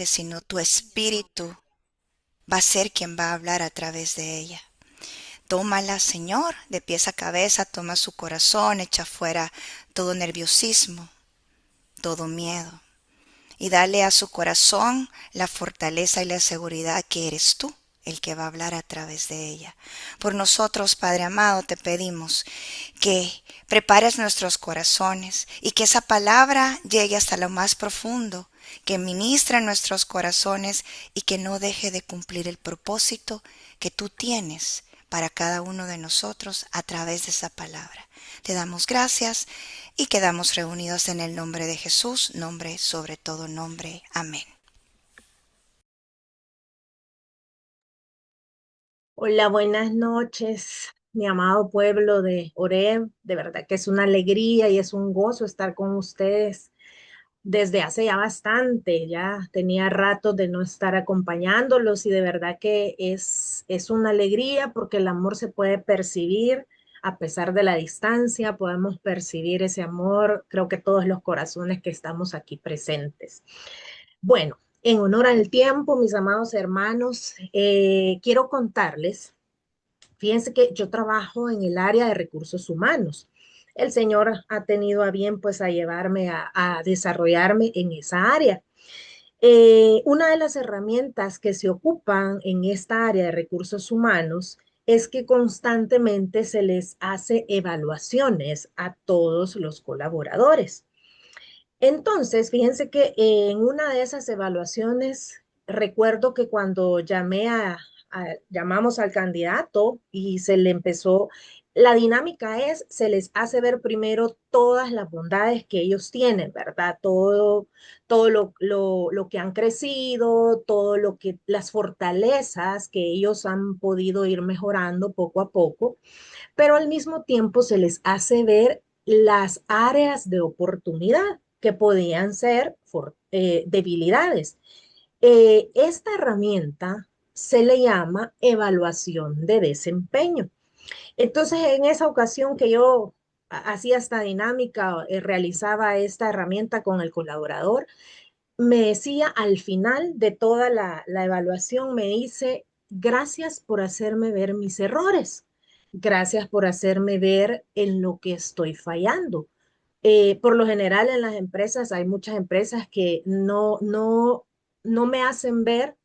sino tu espíritu va a ser quien va a hablar a través de ella. Tómala, Señor, de pies a cabeza, toma su corazón, echa fuera todo nerviosismo, todo miedo, y dale a su corazón la fortaleza y la seguridad que eres tú el que va a hablar a través de ella. Por nosotros, Padre amado, te pedimos que prepares nuestros corazones y que esa palabra llegue hasta lo más profundo, que ministre en nuestros corazones y que no deje de cumplir el propósito que tú tienes para cada uno de nosotros a través de esa palabra. Te damos gracias y quedamos reunidos en el nombre de Jesús, nombre sobre todo nombre. Amén. Hola, buenas noches, mi amado pueblo de Oreb. De verdad que es una alegría y es un gozo estar con ustedes desde hace ya bastante. Ya tenía rato de no estar acompañándolos y de verdad que es una alegría porque el amor se puede percibir a pesar de la distancia. Podemos percibir ese amor, creo que todos los corazones que estamos aquí presentes. Bueno, en honor al tiempo, mis amados hermanos, quiero contarles. Fíjense que yo trabajo en el área de recursos humanos. El Señor ha tenido a bien pues a llevarme a desarrollarme en esa área. Una de las herramientas que se ocupan en esta área de recursos humanos es que constantemente se les hace evaluaciones a todos los colaboradores. Entonces, fíjense que en una de esas evaluaciones, recuerdo que cuando llamamos al candidato y se le empezó, la dinámica es, se les hace ver primero todas las bondades que ellos tienen, ¿verdad? Todo lo que han crecido, todo lo que, las fortalezas que ellos han podido ir mejorando poco a poco, pero al mismo tiempo se les hace ver las áreas de oportunidad que podían ser debilidades. Esta herramienta se le llama evaluación de desempeño. Entonces, en esa ocasión que yo hacía esta dinámica, realizaba esta herramienta con el colaborador, me decía al final de toda la evaluación, me dice, gracias por hacerme ver mis errores, gracias por hacerme ver en lo que estoy fallando. Por lo general en las empresas hay muchas empresas que no me hacen ver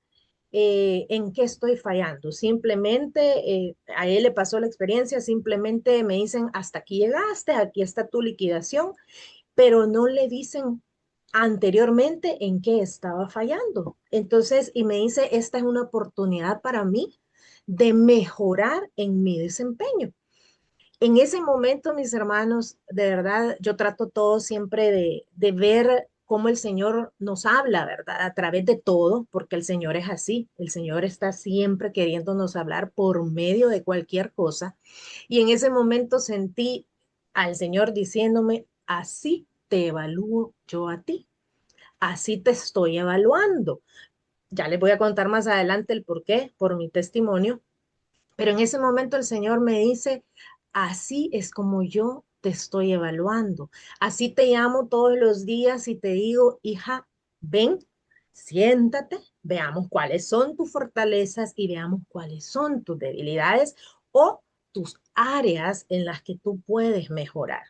en qué estoy fallando. Simplemente a él le pasó la experiencia, simplemente me dicen, hasta aquí llegaste, aquí está tu liquidación, pero no le dicen anteriormente en qué estaba fallando. Entonces, y me dice, esta es una oportunidad para mí de mejorar en mi desempeño. En ese momento, mis hermanos, de verdad, yo trato todo siempre de ver cómo el Señor nos habla, ¿verdad? A través de todo, porque el Señor es así. El Señor está siempre queriéndonos hablar por medio de cualquier cosa. Y en ese momento sentí al Señor diciéndome, así te evalúo yo a ti, así te estoy evaluando. Ya les voy a contar más adelante el por qué, por mi testimonio, pero en ese momento el Señor me dice, así es como yo te estoy evaluando, así te llamo todos los días y te digo, hija, ven, siéntate, veamos cuáles son tus fortalezas y veamos cuáles son tus debilidades o tus áreas en las que tú puedes mejorar.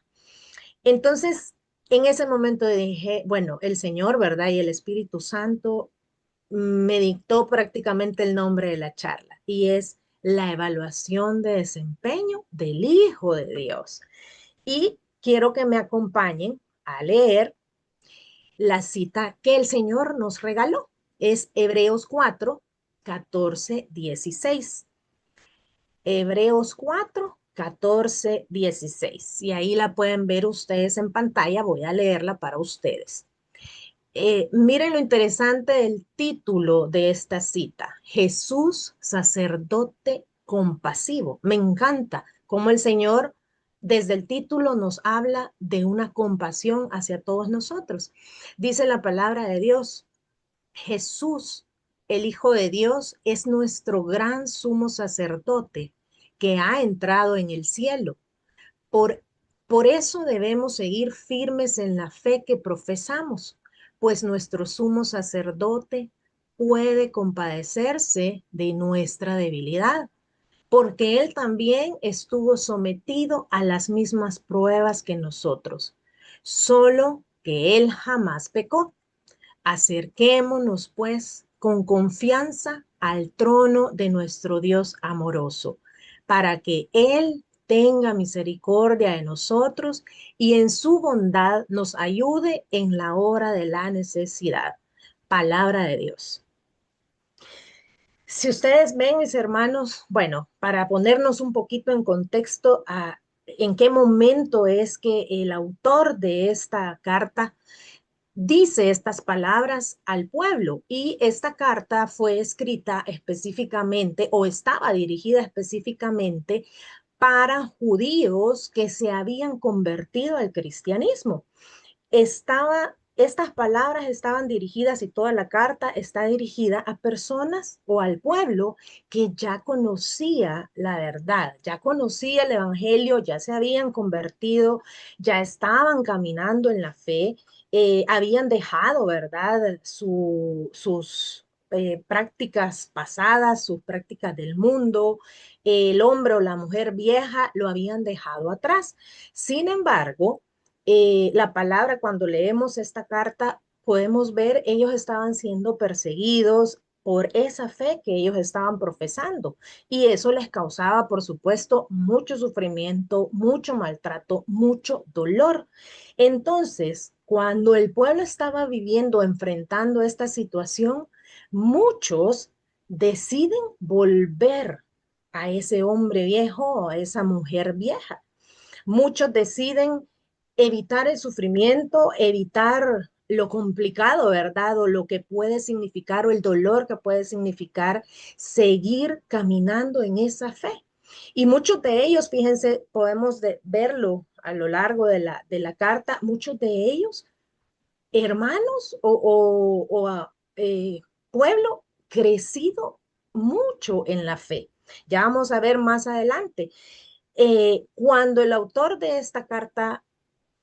Entonces, en ese momento dije, bueno, el Señor, ¿verdad? Y el Espíritu Santo me dictó prácticamente el nombre de la charla y es la evaluación de desempeño del Hijo de Dios. Y quiero que me acompañen a leer la cita que el Señor nos regaló. Es Hebreos 4, 14, 16. Hebreos 4, 14, 16. Y ahí la pueden ver ustedes en pantalla. Voy a leerla para ustedes. Miren lo interesante del título de esta cita. Jesús, sacerdote compasivo. Me encanta cómo el Señor desde el título nos habla de una compasión hacia todos nosotros. Dice la palabra de Dios, Jesús, el Hijo de Dios, es nuestro gran sumo sacerdote que ha entrado en el cielo. Por, por eso debemos seguir firmes en la fe que profesamos, pues nuestro sumo sacerdote puede compadecerse de nuestra debilidad, porque él también estuvo sometido a las mismas pruebas que nosotros, solo que él jamás pecó. Acerquémonos, pues, con confianza al trono de nuestro Dios amoroso, para que Él tenga misericordia de nosotros y en su bondad nos ayude en la hora de la necesidad. Palabra de Dios. Si ustedes ven, mis hermanos, bueno, para ponernos un poquito en contexto en qué momento es que el autor de esta carta dice estas palabras al pueblo, y esta carta fue escrita específicamente o estaba dirigida específicamente para judíos que se habían convertido al cristianismo. Estas palabras estaban dirigidas, y toda la carta está dirigida a personas o al pueblo que ya conocía la verdad, ya conocía el evangelio, ya se habían convertido, ya estaban caminando en la fe, habían dejado, ¿verdad?, sus prácticas pasadas, sus prácticas del mundo, el hombre o la mujer vieja lo habían dejado atrás. Sin embargo, la palabra, cuando leemos esta carta, podemos ver, ellos estaban siendo perseguidos por esa fe que ellos estaban profesando, y eso les causaba, por supuesto, mucho sufrimiento, mucho maltrato, mucho dolor. Entonces, cuando el pueblo estaba viviendo, enfrentando esta situación, muchos deciden volver a ese hombre viejo o a esa mujer vieja. Muchos deciden evitar el sufrimiento, evitar lo complicado, ¿verdad? O lo que puede significar, o el dolor que puede significar seguir caminando en esa fe. Y muchos de ellos, fíjense, podemos verlo a lo largo de la carta, muchos de ellos, hermanos pueblo crecido mucho en la fe. Ya vamos a ver más adelante. Cuando el autor de esta carta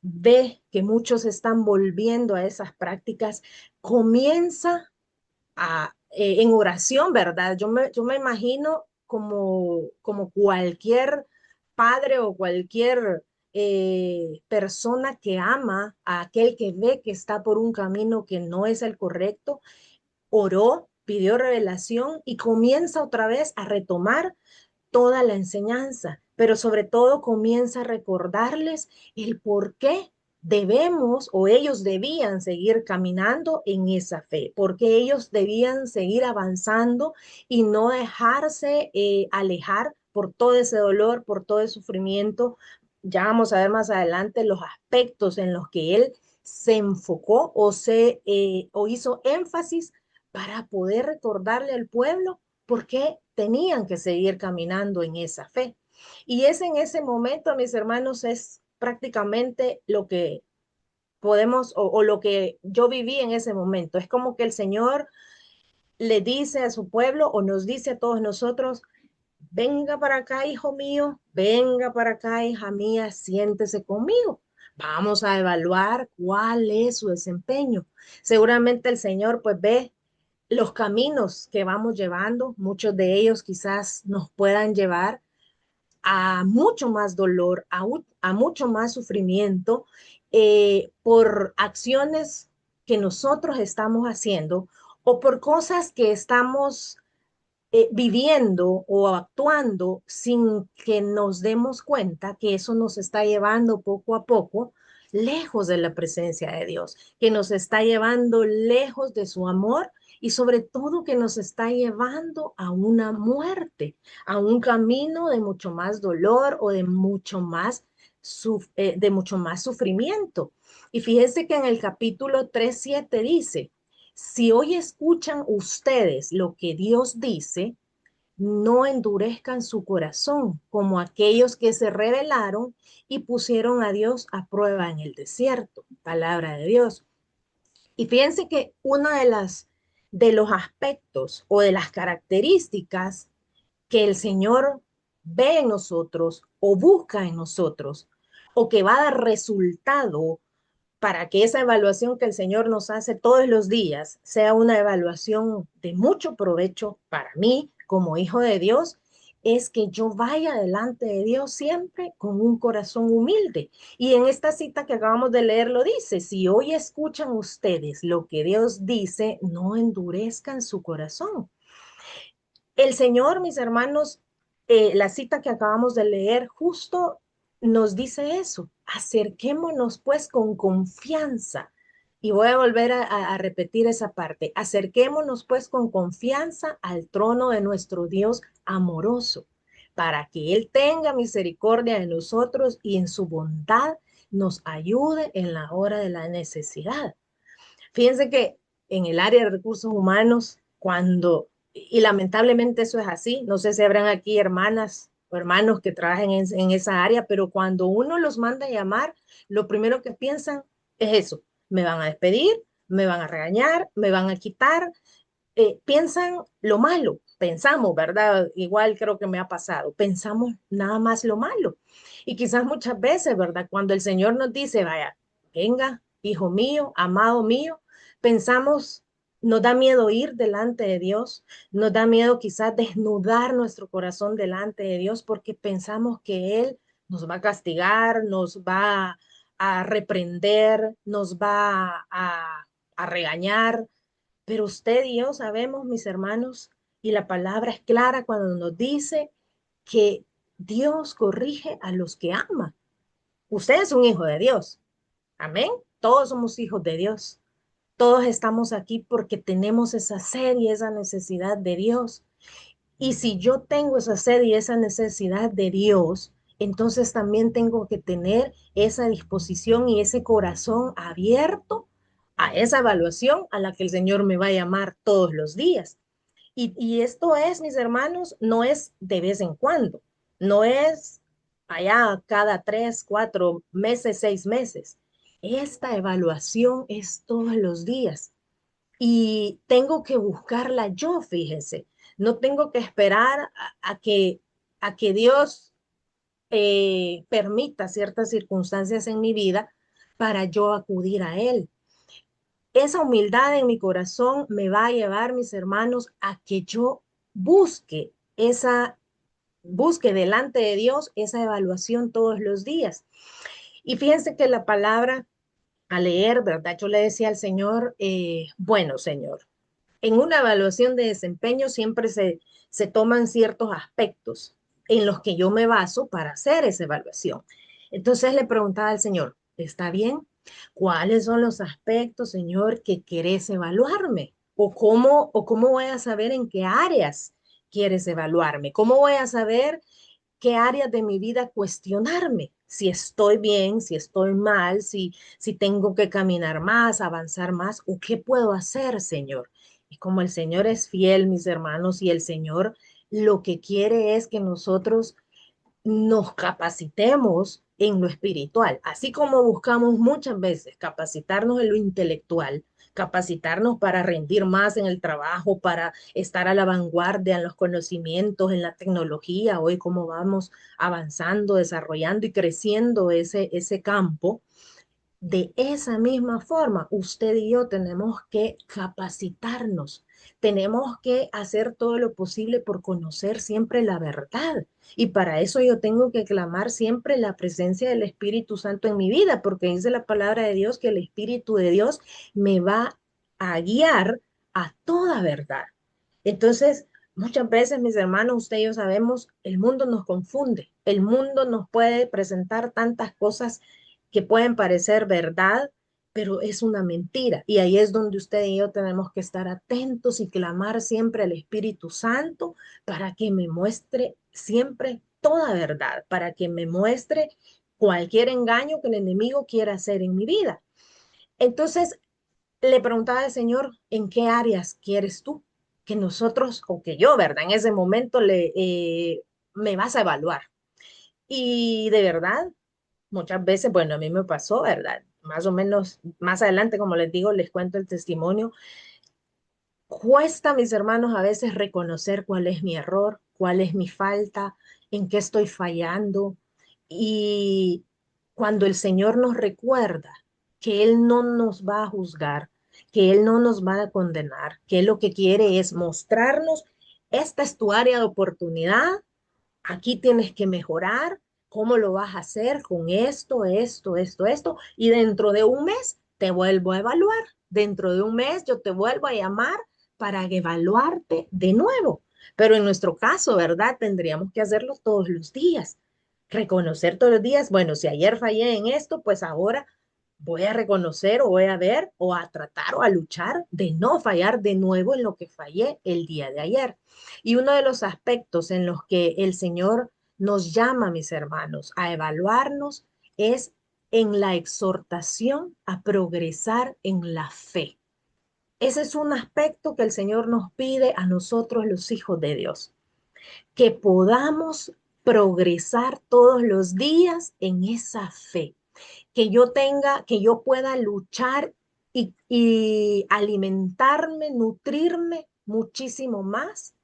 ve que muchos están volviendo a esas prácticas, comienza en oración, ¿verdad? Yo me imagino como cualquier padre o cualquier persona que ama a aquel que ve que está por un camino que no es el correcto, oró, pidió revelación y comienza otra vez a retomar toda la enseñanza, pero sobre todo comienza a recordarles el por qué debemos, o ellos debían seguir caminando en esa fe, porque ellos debían seguir avanzando y no dejarse alejar por todo ese dolor, por todo el sufrimiento. Ya vamos a ver más adelante los aspectos en los que él se enfocó o hizo énfasis para poder recordarle al pueblo por qué tenían que seguir caminando en esa fe. Y es en ese momento, mis hermanos, es prácticamente lo que podemos o lo que yo viví en ese momento. Es como que el Señor le dice a su pueblo, o nos dice a todos nosotros: venga para acá, hijo mío, venga para acá, hija mía, siéntese conmigo. Vamos a evaluar cuál es su desempeño. Seguramente el Señor pues ve los caminos que vamos llevando, muchos de ellos quizás nos puedan llevar a mucho más dolor, a mucho más sufrimiento, por acciones que nosotros estamos haciendo, o por cosas que estamos viviendo o actuando sin que nos demos cuenta que eso nos está llevando poco a poco lejos de la presencia de Dios, que nos está llevando lejos de su amor, y sobre todo que nos está llevando a una muerte, a un camino de mucho más dolor o de mucho más sufrimiento. Y fíjense que en el capítulo 3:7 dice: si hoy escuchan ustedes lo que Dios dice, no endurezcan su corazón como aquellos que se rebelaron y pusieron a Dios a prueba en el desierto. Palabra de Dios. Y fíjense que uno de los aspectos o de las características que el Señor ve en nosotros o busca en nosotros, o que va a dar resultado para que esa evaluación que el Señor nos hace todos los días sea una evaluación de mucho provecho para mí como hijo de Dios, es que yo vaya delante de Dios siempre con un corazón humilde. Y en esta cita que acabamos de leer lo dice, si hoy escuchan ustedes lo que Dios dice, no endurezcan su corazón. El Señor, mis hermanos, la cita que acabamos de leer justo nos dice eso. Acerquémonos pues con confianza. Y voy a volver a repetir esa parte. Acerquémonos pues con confianza al trono de nuestro Dios amoroso, para que Él tenga misericordia de nosotros y en su bondad nos ayude en la hora de la necesidad. Fíjense que en el área de recursos humanos, y lamentablemente eso es así, no sé si habrán aquí hermanas o hermanos que trabajen en esa área, pero cuando uno los manda a llamar, lo primero que piensan es eso, me van a despedir, me van a regañar, me van a quitar, piensan lo malo, pensamos, ¿verdad? Igual creo que me ha pasado, pensamos nada más lo malo. Y quizás muchas veces, ¿verdad? Cuando el Señor nos dice, vaya, venga, hijo mío, amado mío, pensamos, nos da miedo ir delante de Dios, nos da miedo quizás desnudar nuestro corazón delante de Dios porque pensamos que Él nos va a castigar, nos va a reprender, nos va a regañar, pero usted y yo sabemos, mis hermanos, y la palabra es clara cuando nos dice que Dios corrige a los que ama. Usted es un hijo de Dios. Amén. Todos somos hijos de Dios. Todos estamos aquí porque tenemos esa sed y esa necesidad de Dios. Y si yo tengo esa sed y esa necesidad de Dios, entonces también tengo que tener esa disposición y ese corazón abierto a esa evaluación a la que el Señor me va a llamar todos los días. Y esto es, mis hermanos, no es de vez en cuando, no es allá cada 3, 4 meses, 6 meses. Esta evaluación es todos los días y tengo que buscarla yo, fíjense. No tengo que esperar a que Dios permita ciertas circunstancias en mi vida para yo acudir a Él. Esa humildad en mi corazón me va a llevar, mis hermanos, a que yo busque busque delante de Dios esa evaluación todos los días. Y fíjense que la palabra a leer, ¿verdad? Yo le decía al Señor, bueno, Señor, en una evaluación de desempeño siempre se toman ciertos aspectos en los que yo me baso para hacer esa evaluación. Entonces le preguntaba al Señor, ¿está bien? ¿Cuáles son los aspectos, Señor, que querés evaluarme? ¿O cómo voy a saber en qué áreas quieres evaluarme? ¿Cómo voy a saber qué áreas de mi vida cuestionarme? Si estoy bien, si estoy mal, si tengo que caminar más, avanzar más, o qué puedo hacer, Señor. Y como el Señor es fiel, mis hermanos, y el Señor lo que quiere es que nosotros nos capacitemos en lo espiritual, así como buscamos muchas veces capacitarnos en lo intelectual, capacitarnos para rendir más en el trabajo, para estar a la vanguardia en los conocimientos, en la tecnología, hoy cómo vamos avanzando, desarrollando y creciendo ese campo. De esa misma forma, usted y yo tenemos que capacitarnos, tenemos que hacer todo lo posible por conocer siempre la verdad. Y para eso yo tengo que clamar siempre la presencia del Espíritu Santo en mi vida, porque dice la palabra de Dios que el Espíritu de Dios me va a guiar a toda verdad. Entonces, muchas veces, mis hermanos, usted y yo sabemos, el mundo nos confunde, el mundo nos puede presentar tantas cosas que pueden parecer verdad, pero es una mentira. Y ahí es donde usted y yo tenemos que estar atentos y clamar siempre al Espíritu Santo para que me muestre siempre toda verdad, para que me muestre cualquier engaño que el enemigo quiera hacer en mi vida. Entonces, le preguntaba al Señor, ¿en qué áreas quieres tú que nosotros, o que yo, ¿verdad? En ese momento me vas a evaluar. Y de verdad, muchas veces, bueno, a mí me pasó, ¿verdad? Más o menos, más adelante, como les digo, les cuento el testimonio. Cuesta, mis hermanos, a veces reconocer cuál es mi error, cuál es mi falta, en qué estoy fallando. Y cuando el Señor nos recuerda que Él no nos va a juzgar, que Él no nos va a condenar, que Él lo que quiere es mostrarnos, esta es tu área de oportunidad, aquí tienes que mejorar, cómo lo vas a hacer con esto, y dentro de un mes te vuelvo a evaluar, dentro de un mes yo te vuelvo a llamar para evaluarte de nuevo. Pero en nuestro caso, ¿verdad? Tendríamos que hacerlo todos los días, reconocer todos los días, bueno, si ayer fallé en esto, pues ahora voy a reconocer o voy a ver o a tratar o a luchar de no fallar de nuevo en lo que fallé el día de ayer. Y uno de los aspectos en los que el Señor nos llama, mis hermanos, a evaluarnos es en la exhortación a progresar en la fe. Ese es un aspecto que el Señor nos pide a nosotros los hijos de Dios, que podamos progresar todos los días en esa fe, que yo tenga, que yo pueda luchar y alimentarme, nutrirme muchísimo más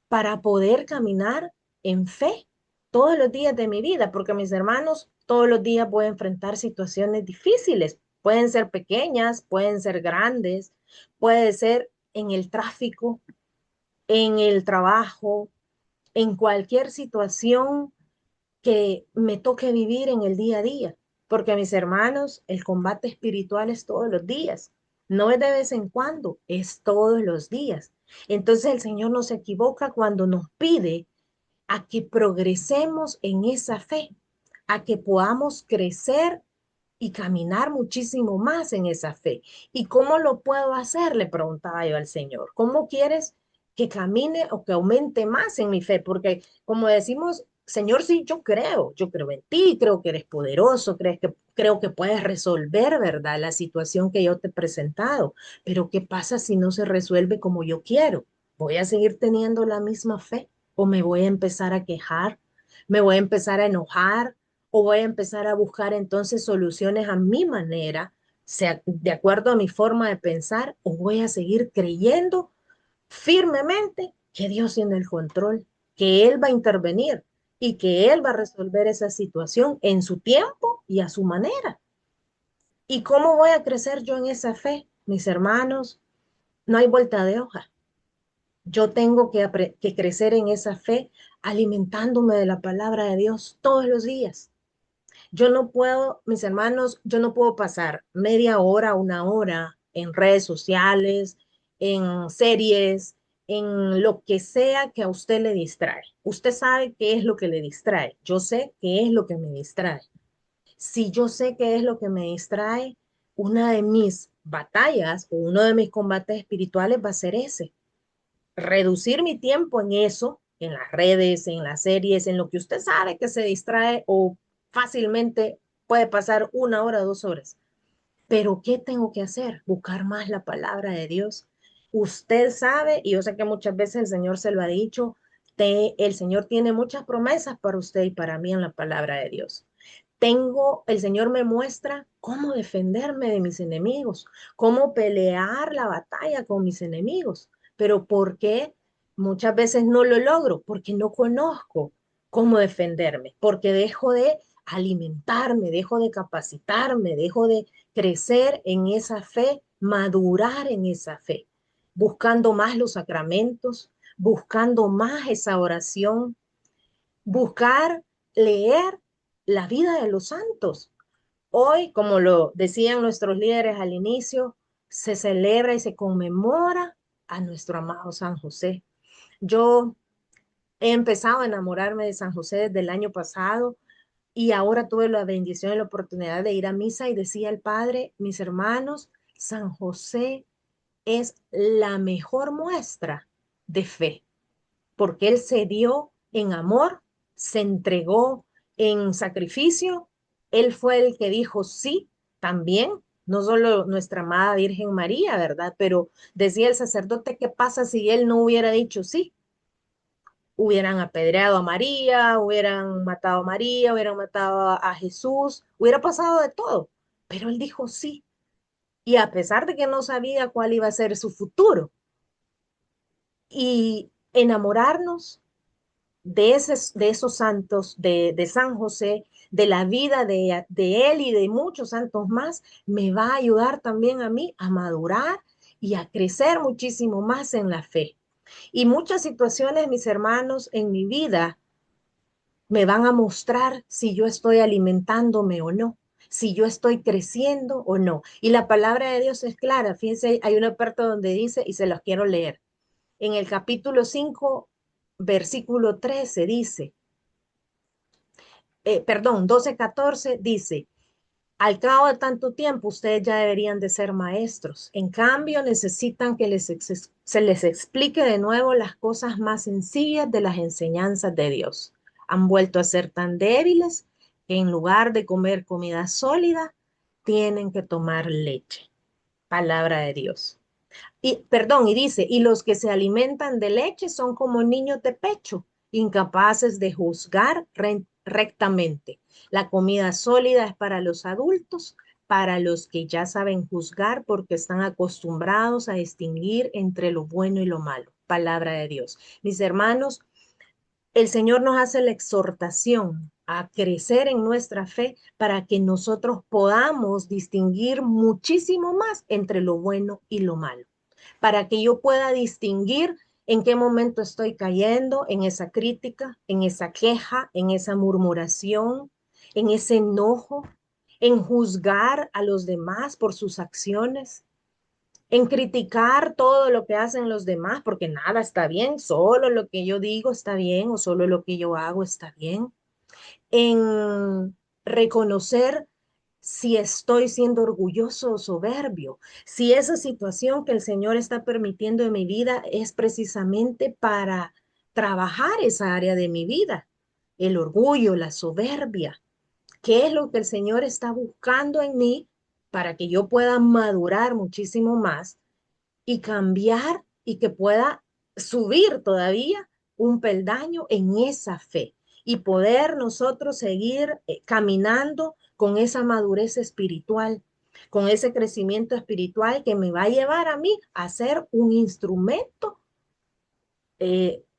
para poder caminar en fe todos los días de mi vida, porque mis hermanos todos los días voy a enfrentar situaciones difíciles, pueden ser pequeñas, pueden ser grandes, puede ser en el tráfico, en el trabajo, en cualquier situación que me toque vivir en el día a día, porque mis hermanos, el combate espiritual es todos los días, no es de vez en cuando, es todos los días. Entonces el Señor no se equivoca cuando nos pide a que progresemos en esa fe, a que podamos crecer y caminar muchísimo más en esa fe. ¿Y cómo lo puedo hacer? Le preguntaba yo al Señor. ¿Cómo quieres que camine o que aumente más en mi fe? Porque como decimos, Señor, sí, yo creo en ti, creo que eres poderoso, creo que puedes resolver, ¿verdad? La situación que yo te he presentado. Pero ¿qué pasa si no se resuelve como yo quiero? ¿Voy a seguir teniendo la misma fe o me voy a empezar a quejar? ¿Me voy a empezar a enojar? ¿O voy a empezar a buscar entonces soluciones a mi manera, sea de acuerdo a mi forma de pensar, o voy a seguir creyendo firmemente que Dios tiene el control, que Él va a intervenir y que Él va a resolver esa situación en su tiempo y a su manera? ¿Y cómo voy a crecer yo en esa fe? Mis hermanos, no hay vuelta de hoja. Yo tengo que crecer en esa fe alimentándome de la palabra de Dios todos los días. Yo no puedo, mis hermanos, yo no puedo pasar media hora, una hora en redes sociales, en series, en lo que sea que a usted le distrae. Usted sabe qué es lo que le distrae. Yo sé qué es lo que me distrae. Si yo sé qué es lo que me distrae, una de mis batallas o uno de mis combates espirituales va a ser ese. Reducir mi tiempo en eso, en las redes, en las series, en lo que usted sabe que se distrae o fácilmente puede pasar una hora, 2 horas. Pero ¿qué tengo que hacer? Buscar más la palabra de Dios. Usted sabe, y yo sé que muchas veces el Señor se lo ha dicho, el Señor tiene muchas promesas para usted y para mí en la palabra de Dios. El Señor me muestra cómo defenderme de mis enemigos, cómo pelear la batalla con mis enemigos. Pero ¿por qué muchas veces no lo logro? Porque no conozco cómo defenderme, porque dejo de alimentarme, dejo de capacitarme, dejo de crecer en esa fe, madurar en esa fe, buscando más los sacramentos, buscando más esa oración, buscar leer la vida de los santos. Hoy, como lo decían nuestros líderes al inicio, se celebra y se conmemora a nuestro amado San José. Yo he empezado a enamorarme de San José desde el año pasado y ahora tuve la bendición y la oportunidad de ir a misa y decía el Padre, mis hermanos, San José es la mejor muestra de fe porque Él se dio en amor, se entregó en sacrificio, Él fue el que dijo sí también, no solo nuestra amada Virgen María, ¿verdad? Pero decía el sacerdote, ¿qué pasa si Él no hubiera dicho sí? Hubieran apedreado a María, hubieran matado a María, hubieran matado a Jesús, hubiera pasado de todo, pero Él dijo sí. Y a pesar de que no sabía cuál iba a ser su futuro, y enamorarnos de esos santos, de San José, de la vida de él y de muchos santos más, me va a ayudar también a mí a madurar y a crecer muchísimo más en la fe. Y muchas situaciones, mis hermanos, en mi vida me van a mostrar si yo estoy alimentándome o no, si yo estoy creciendo o no. Y la palabra de Dios es clara. Fíjense, hay una parte donde dice, y se los quiero leer. En el capítulo 5, versículo 13 dice, perdón, 12:14 dice, al cabo de tanto tiempo, ustedes ya deberían de ser maestros. En cambio, necesitan que se les explique de nuevo las cosas más sencillas de las enseñanzas de Dios. Han vuelto a ser tan débiles que en lugar de comer comida sólida, tienen que tomar leche. Palabra de Dios. Y, perdón, y dice, y los que se alimentan de leche son como niños de pecho, incapaces de juzgar rectamente. La comida sólida es para los adultos, para los que ya saben juzgar porque están acostumbrados a distinguir entre lo bueno y lo malo. Palabra de Dios. Mis hermanos, el Señor nos hace la exhortación a crecer en nuestra fe para que nosotros podamos distinguir muchísimo más entre lo bueno y lo malo, para que yo pueda distinguir en qué momento estoy cayendo en esa crítica, en esa queja, en esa murmuración, en ese enojo, en juzgar a los demás por sus acciones, en criticar todo lo que hacen los demás, porque nada está bien, solo lo que yo digo está bien o solo lo que yo hago está bien, en reconocer si estoy siendo orgulloso o soberbio, si esa situación que el Señor está permitiendo en mi vida es precisamente para trabajar esa área de mi vida, el orgullo, la soberbia, qué es lo que el Señor está buscando en mí para que yo pueda madurar muchísimo más y cambiar y que pueda subir todavía un peldaño en esa fe y poder nosotros seguir caminando con esa madurez espiritual, con ese crecimiento espiritual que me va a llevar a mí a ser un instrumento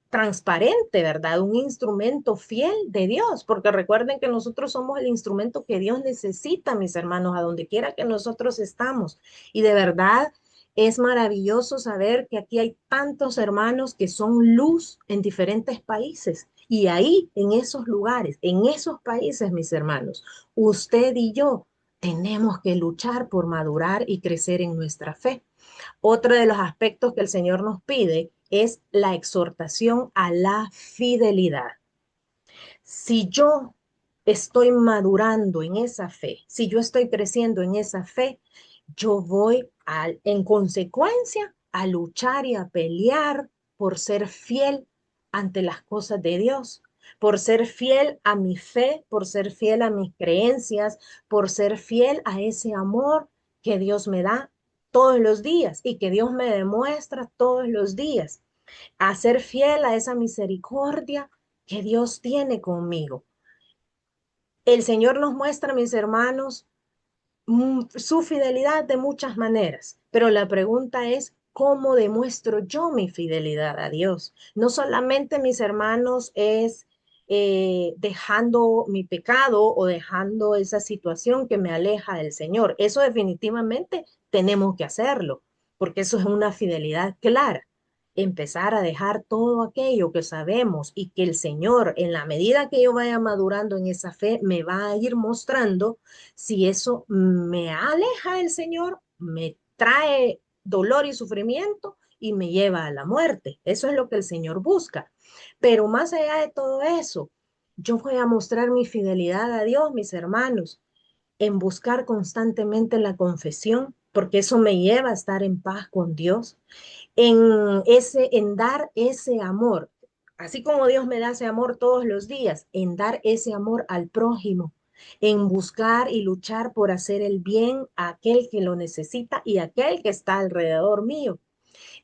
transparente, ¿verdad? Un instrumento fiel de Dios, porque recuerden que nosotros somos el instrumento que Dios necesita, mis hermanos, a donde quiera que nosotros estamos. Y de verdad es maravilloso saber que aquí hay tantos hermanos que son luz en diferentes países. Y ahí, en esos lugares, en esos países, mis hermanos, usted y yo tenemos que luchar por madurar y crecer en nuestra fe. Otro de los aspectos que el Señor nos pide es la exhortación a la fidelidad. Si yo estoy madurando en esa fe, si yo estoy creciendo en esa fe, yo voy en consecuencia a luchar y a pelear por ser fiel ante las cosas de Dios, por ser fiel a mi fe, por ser fiel a mis creencias, por ser fiel a ese amor que Dios me da todos los días y que Dios me demuestra todos los días, a ser fiel a esa misericordia que Dios tiene conmigo. El Señor nos muestra, mis hermanos, su fidelidad de muchas maneras, pero la pregunta es, ¿cómo demuestro yo mi fidelidad a Dios? No solamente, mis hermanos, es dejando mi pecado o dejando esa situación que me aleja del Señor. Eso definitivamente tenemos que hacerlo, porque eso es una fidelidad clara. Empezar a dejar todo aquello que sabemos y que el Señor, en la medida que yo vaya madurando en esa fe, me va a ir mostrando si eso me aleja del Señor, me trae dolor y sufrimiento y me lleva a la muerte. Eso es lo que el Señor busca. Pero más allá de todo eso, yo voy a mostrar mi fidelidad a Dios, mis hermanos, en buscar constantemente la confesión, porque eso me lleva a estar en paz con Dios, en dar ese amor, así como Dios me da ese amor todos los días, en dar ese amor al prójimo, en buscar y luchar por hacer el bien a aquel que lo necesita y a aquel que está alrededor mío.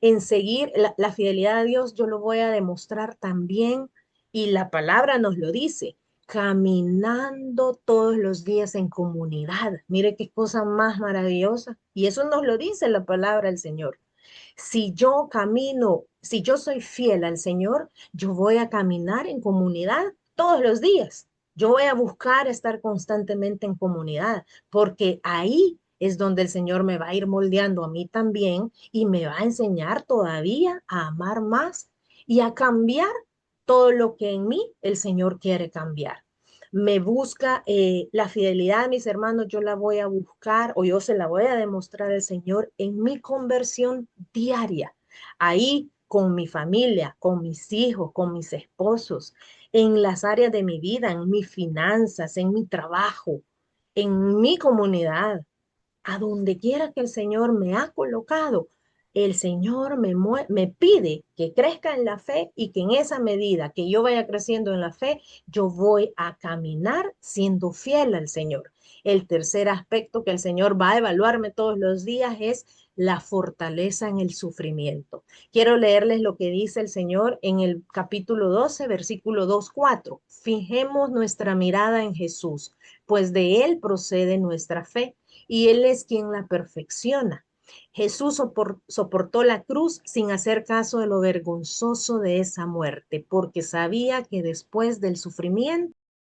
En seguir la fidelidad a Dios, yo lo voy a demostrar también, y la palabra nos lo dice, caminando todos los días en comunidad. Mire qué cosa más maravillosa. Y eso nos lo dice la palabra del Señor. Si yo camino, si yo soy fiel al Señor, yo voy a caminar en comunidad todos los días. Yo voy a buscar estar constantemente en comunidad, porque ahí es donde el Señor me va a ir moldeando a mí también y me va a enseñar todavía a amar más y a cambiar todo lo que en mí el Señor quiere cambiar. Me busca la fidelidad de mis hermanos, yo la voy a buscar o yo se la voy a demostrar al Señor en mi conversión diaria, ahí con mi familia, con mis hijos, con mis esposos, en las áreas de mi vida, en mis finanzas, en mi trabajo, en mi comunidad, a donde quiera que el Señor me ha colocado. El Señor me pide que crezca en la fe y que en esa medida que yo vaya creciendo en la fe, yo voy a caminar siendo fiel al Señor. El tercer aspecto que el Señor va a evaluarme todos los días es la fortaleza en el sufrimiento. Quiero leerles lo que dice el Señor en el capítulo 12, versículo 2-4. Fijemos nuestra mirada en Jesús, pues de Él procede nuestra fe y Él es quien la perfecciona. Jesús soportó la cruz sin hacer caso de lo vergonzoso de esa muerte, porque sabía que después del sufrimiento